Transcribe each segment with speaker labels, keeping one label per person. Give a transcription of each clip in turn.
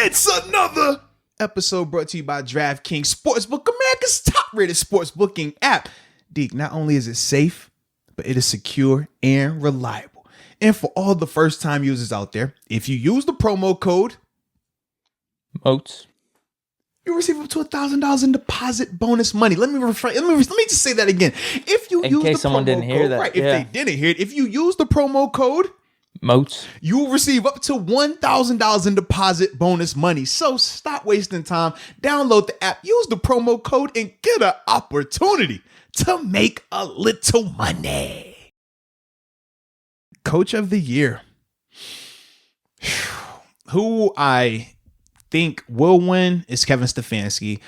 Speaker 1: It's another episode brought to you by DraftKings Sportsbook, America's top-rated sportsbooking app. Deke, not only is it safe, but it is secure and reliable. And for all the first-time users out there, if you use the promo code
Speaker 2: MOATS,
Speaker 1: you receive up to $1,000 in deposit bonus money. Let me just say that again. If you use
Speaker 2: case
Speaker 1: the
Speaker 2: someone
Speaker 1: promo
Speaker 2: didn't hear
Speaker 1: code,
Speaker 2: that,
Speaker 1: right? If they didn't hear it, if you use the promo code
Speaker 2: MOATS,
Speaker 1: you will receive up to $1,000 in deposit bonus money. So stop wasting time. Download the app, use the promo code, and get an opportunity to make a little money. Coach of the year. Who I think will win is Kevin Stefanski.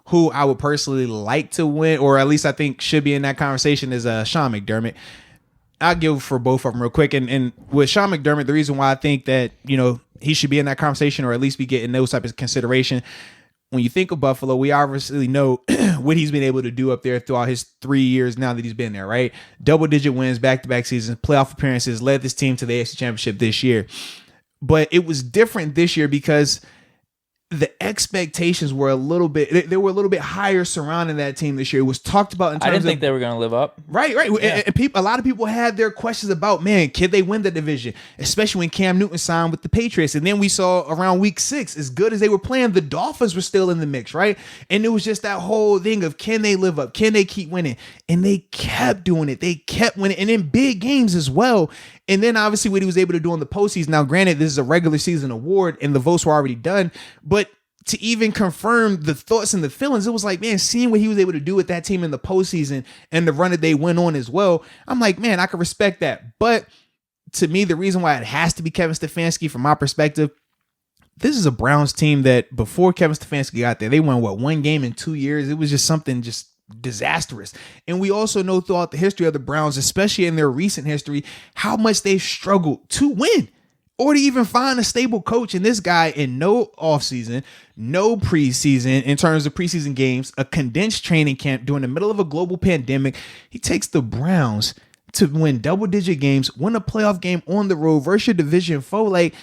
Speaker 1: Who I would personally like to win, or at least I think should be in that conversation, is Sean McDermott. I'll give for both of them real quick. And with Sean McDermott, the reason why I think that, he should be in that conversation or at least be getting those types of consideration. When you think of Buffalo, we obviously know what he's been able to do up there throughout his 3 years now that he's been there, right? Double-digit wins, back-to-back seasons, playoff appearances, led this team to the AFC Championship this year. But it was different this year because the expectations were a little bit higher surrounding that team this year. It was talked about in terms of,
Speaker 2: I didn't think they were going to live up.
Speaker 1: Right. Yeah. And a lot of people had their questions about, man, can they win the division? Especially when Cam Newton signed with the Patriots. And then we saw around week 6, as good as they were playing, the Dolphins were still in the mix, right? And it was just that whole thing of, can they live up? Can they keep winning? And they kept doing it. They kept winning. And in big games as well. And then obviously what he was able to do in the postseason. Now, granted, this is a regular season award and the votes were already done, but to even confirm the thoughts and the feelings, it was like, man, seeing what he was able to do with that team in the postseason and the run that they went on as well, I'm like, man, I can respect that. But to me, the reason why it has to be Kevin Stefanski, from my perspective, this is a Browns team that before Kevin Stefanski got there, they won, one game in 2 years? It was just something just disastrous. And we also know throughout the history of the Browns, especially in their recent history, how much they've struggled to win or to even find a stable coach. And this guy, in no offseason, no preseason in terms of preseason games, a condensed training camp during the middle of a global pandemic, he takes the Browns to win double-digit games, win a playoff game on the road versus your division foe. Like,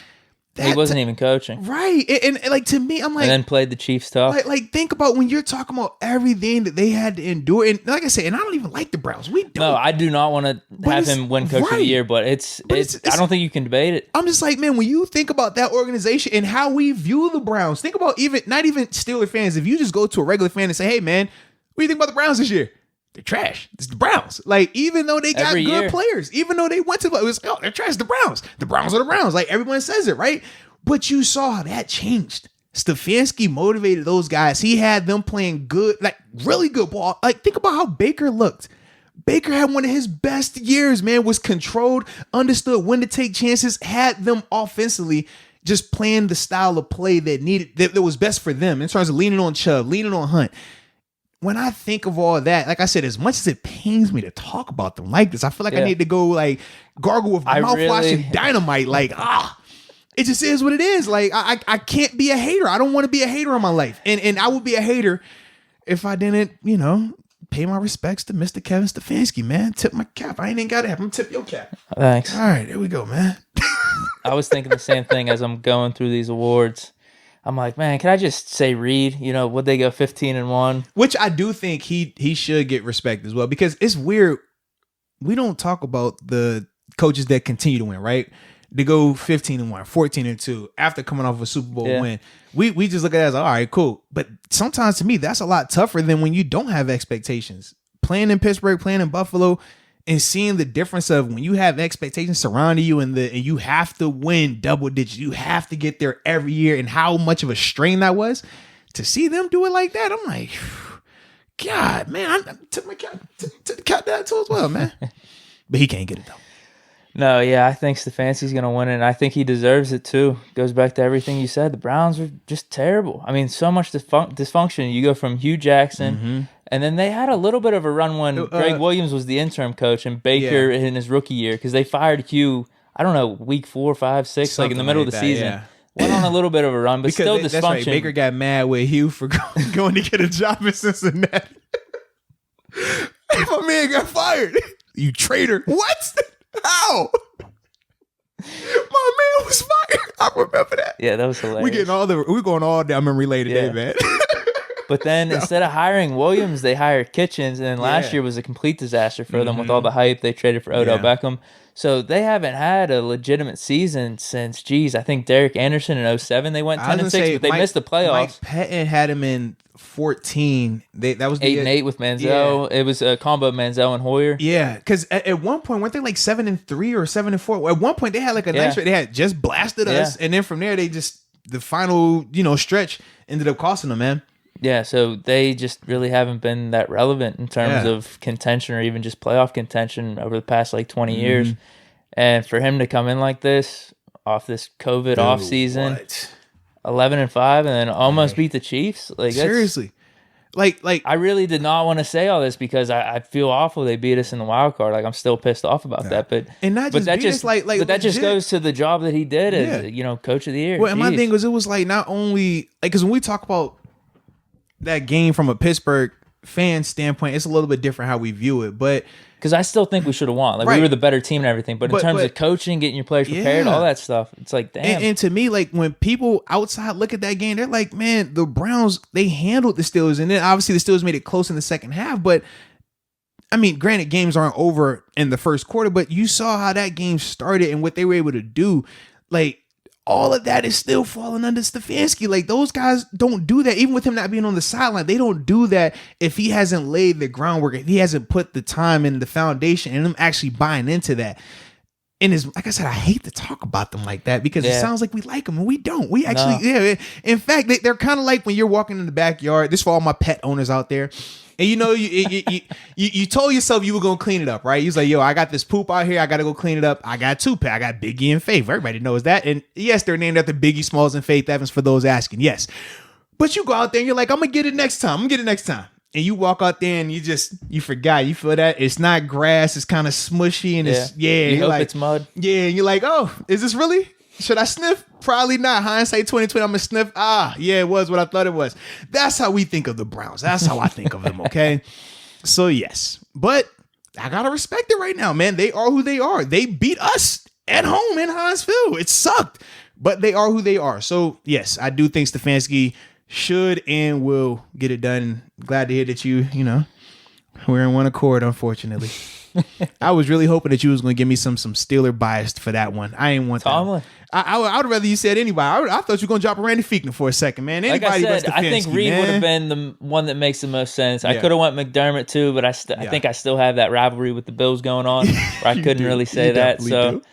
Speaker 2: he wasn't even coaching.
Speaker 1: Right. And like, to me, I'm like,
Speaker 2: and then played the Chiefs tough.
Speaker 1: Like think about when you're talking about everything that they had to endure. And like I said, and I don't even like the Browns. We don't.
Speaker 2: No, I do not want to have him win coach of the year, but it's I don't think you can debate it.
Speaker 1: I'm just like, man, when you think about that organization and how we view the Browns, think about not even Steelers fans. If you just go to a regular fan and say, hey, man, what do you think about the Browns this year? They're trash. It's the Browns. Like, even though they got good players, even though they went to, it was, they're trash. The Browns. The Browns are the Browns. Like, everyone says it, right? But you saw how that changed. Stefanski motivated those guys. He had them playing good, like really good ball. Like, think about how Baker looked. Baker had one of his best years, man, was controlled, understood when to take chances, had them offensively just playing the style of play that was best for them in terms of leaning on Chubb, leaning on Hunt. When I think of all that, like I said, as much as it pains me to talk about them like this, I feel like I need to go like gargle with mouthwash and dynamite. Like, it just is what it is. Like, I can't be a hater. I don't want to be a hater in my life. And I would be a hater if I didn't, pay my respects to Mr. Kevin Stefanski, man. Tip my cap. I ain't even got to have him tip your cap.
Speaker 2: Thanks.
Speaker 1: All right, here we go, man.
Speaker 2: I was thinking the same thing as I'm going through these awards. I'm like, man, can I just say Reed? Would they go 15-1?
Speaker 1: Which I do think he should get respect as well, because it's weird. We don't talk about the coaches that continue to win, right? They go 15-1, 14-2 after coming off a Super Bowl win. We just look at it as all right, cool. But sometimes to me, that's a lot tougher than when you don't have expectations. Playing in Pittsburgh, playing in Buffalo, and seeing the difference of when you have expectations surrounding you and you have to win double digits, you have to get there every year, and how much of a strain that was. To see them do it like that, I'm like, God, man, I took my cat to the cat that too as well, man. But he can't get it though.
Speaker 2: No, yeah, I think Stefanski's going to win it, and I think he deserves it too. Goes back to everything you said. The Browns are just terrible. I mean, so much dysfunction. You go from Hugh Jackson, and then they had a little bit of a run when Greg Williams was the interim coach and Baker in his rookie year, because they fired Hugh, I don't know, week 4, 5, 6, something like in the middle of the season. Yeah. Went on a little bit of a run, but because still dysfunction. That's right.
Speaker 1: Baker got mad with Hugh for going to get a job in Cincinnati. My man got fired. You traitor. What? How? My man was fire. I remember that.
Speaker 2: Yeah, that was hilarious.
Speaker 1: We going all down memory lane today, man.
Speaker 2: But then instead of hiring Williams, they hired Kitchens, and then last year was a complete disaster for them with all the hype. They traded for Odell Beckham. So they haven't had a legitimate season since, I think Derek Anderson in 2007 they went 10-6, but they missed the playoffs.
Speaker 1: Mike Pettin had him in 14. That was the
Speaker 2: 8-8 with Manziel. It was a combo of Manziel and Hoyer.
Speaker 1: Yeah, because at one point weren't they like 7-3 or 7-4? At one point they had like a nice rate. They had just blasted us, and then from there they just the final stretch ended up costing them, man.
Speaker 2: Yeah, so they just really haven't been that relevant in terms of contention or even just playoff contention over the past like 20 years. And for him to come in like this off this COVID off season, 11-5, and then almost beat the Chiefs, like
Speaker 1: seriously, like
Speaker 2: I really did not want to say all this because I feel awful they beat us in the wild card. Like I'm still pissed off about that, but that just goes to the job that he did as coach of the year.
Speaker 1: Well, and my thing was it was like not only like because when we talk about that game from a Pittsburgh fan standpoint, it's a little bit different how we view it, but
Speaker 2: because I still think we should have won. Like we were the better team and everything, but in terms of coaching, getting your players prepared, all that stuff, it's like damn.
Speaker 1: And to me, like when people outside look at that game, they're like, man, the Browns, they handled the Steelers, and then obviously the Steelers made it close in the second half. But I mean, granted, games aren't over in the first quarter, but you saw how that game started and what they were able to do. Like all of that is still falling under Stefanski. Like those guys don't do that. Even with him not being on the sideline, they don't do that if he hasn't laid the groundwork, if he hasn't put the time in the foundation and them actually buying into that. And like I said, I hate to talk about them like that because it sounds like we like them and we don't. We actually, in fact, they're kind of like when you're walking in the backyard. This for all my pet owners out there. And you told yourself you were gonna clean it up, right? You was like, yo, I got this poop out here, I gotta go clean it up. I got two pets. I got Biggie and Faith. Everybody knows that. And yes, they're named after Biggie Smalls and Faith Evans for those asking. Yes. But you go out there and you're like, I'm gonna get it next time. And you walk out there and you forgot. You feel that it's not grass, it's kind of smushy and
Speaker 2: you hope it's mud.
Speaker 1: Yeah, and you're like, oh, is this really? Should I sniff? Probably not. Hindsight 2020, I'm gonna sniff. Yeah, it was what I thought it was. That's how we think of the Browns. That's how I think of them, okay? So yes. But I gotta respect it right now, man. They are who they are. They beat us at home in Heinz Field. It sucked. But they are who they are. So yes, I do think Stefanski should and will get it done. Glad to hear that we're in one accord, unfortunately. I was really hoping that you was going to give me some Steeler bias for that one. I ain't want
Speaker 2: Tomlin.
Speaker 1: That. I would rather you said anybody. I thought you were going to drop a Randy Fichtner for a second, man. Anybody
Speaker 2: like I said, I think Reed would have been the one that makes the most sense. I could have went McDermott too, but I think I still have that rivalry with the Bills going on where I couldn't really say that. So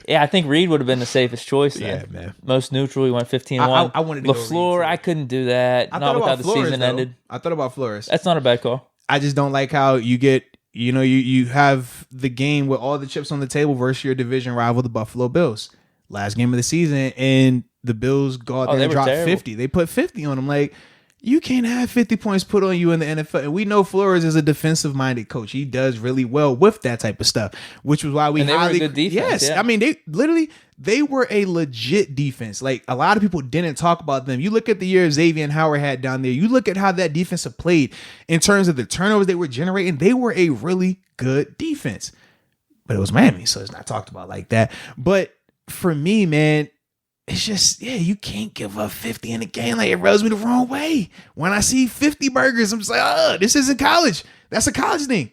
Speaker 2: yeah, I think Reed would have been the safest choice then. Yeah, man. Most neutral. He went 15-1.
Speaker 1: I wanted to
Speaker 2: LaFleur,
Speaker 1: go
Speaker 2: I couldn't do that. Not without the season ended.
Speaker 1: I thought about Flores.
Speaker 2: That's not a bad call.
Speaker 1: I just don't like how you get, you have the game with all the chips on the table versus your division rival, the Buffalo Bills. Last game of the season, and the Bills go out there and drop 50. They put 50 on them. Like, you can't have 50 points put on you in the NFL. And we know Flores is a defensive-minded coach. He does really well with that type of stuff, which was why we
Speaker 2: they were a good defense.
Speaker 1: Yes. Yeah. I mean, they were a legit defense. Like, a lot of people didn't talk about them. You look at the year Xavier and Howard had down there. You look at how that defense played in terms of the turnovers they were generating. They were a really good defense. But it was Miami, so it's not talked about like that. But for me, man, it's just, you can't give up 50 in a game. Like, it rubs me the wrong way. When I see 50 burgers, I'm just like, this isn't college. That's a college thing.